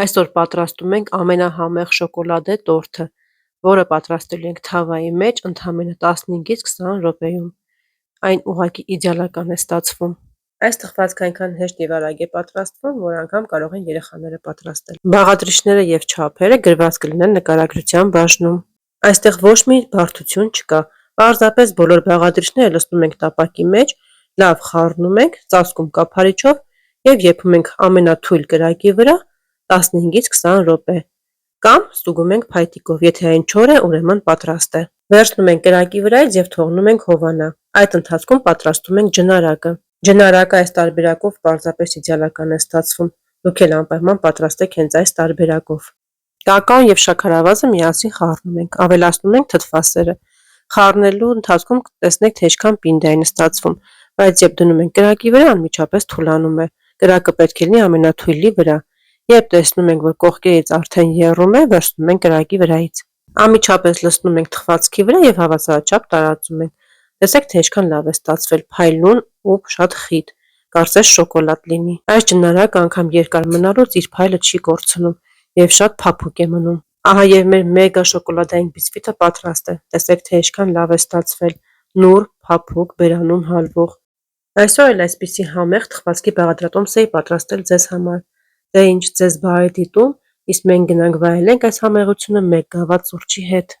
Այսօր պատրաստում ենք ամենահամեղ շոկոլադե տորթը, որը պատրաստելու ենք թավայի մեջ ընդամենը 15-ից 20 րոպեում։ Այն ուղղակի իդեալական է ստացվում։ Այս թխվածքը այնքան հեշտ եւ արագ է պատրաստվում, որ անգամ կարող են երեխաները պատրաստել։ Բաղադրիչները եւ չափերը գրված կլինեն նկարագրության բաժնում։ Այստեղ ոչ մի բարդություն չկա։ Պարզապես բոլոր բաղադրիչները լցնում ենք տապակի մեջ, լավ խառնում ենք, ծածկում կափարիչով եւ եփում ենք ամենաթույլ կրակի վրա 15-ից 20 րոպե, կամ ստուգում ենք փայտիկով, եթե այն չոր է, ուրեմն պատրաստ է։ Վերցնում ենք կրակի վրայից եւ թողնում ենք հովանա։ Այդ ընթացքում պատրաստում ենք ջնարակը։ Ջնարակը այս տարբերակով պարզապես իդեալական է ստացվում։ Դուք էլ անպայման պատրաստեք հենց այս տարբերակով։ Կակաոն եւ շաքարավազը միասին խառնում ենք, ավելացնում ենք թթվասերը։ Խառնելու ընթացքում կտեսնեք, թե ինչքան պինդ է այն ստացվում, բայց երբ դնում ենք կրակի վրա, անմիջապես թուլանում է։ Կրակը պետք է լինի ամենաթույլի վրա։ Երբ տեսնում ենք, որ կողքերից արդեն եռում է, վերցնում ենք կրակի վրայից։ Անմիջապես լցնում ենք թխվածքի վրա եւ հավասարաչափ տարածում ենք։ Տեսեք, թե ինչքան լավ է ստացվել, փայլուն ու շատ խիտ, կարծես շոկոլադ լինի։ Այս ջնարակը անգամ երկար մնալուց իր փայլը չի կորցնում եւ շատ փափուկ է մնում։ Ահա եւ մեր մեգա շոկոլադային բիսկվիտը պատրաստ է։ Տեսեք, թե ինչքան լավ է ստացվել, նուրբ, փափուկ, բերանում հալվող։ Այսօր էլ այսպիսի համեղ թխվածքի բաղադրատոմս էի պատրաստել ձեզ համար։ Դե ինչ, ձեզ բարի դիտում, իսկ մենք գնանք վայելենք այս համեղությունը մեկ գավաթ սուրճի հետ։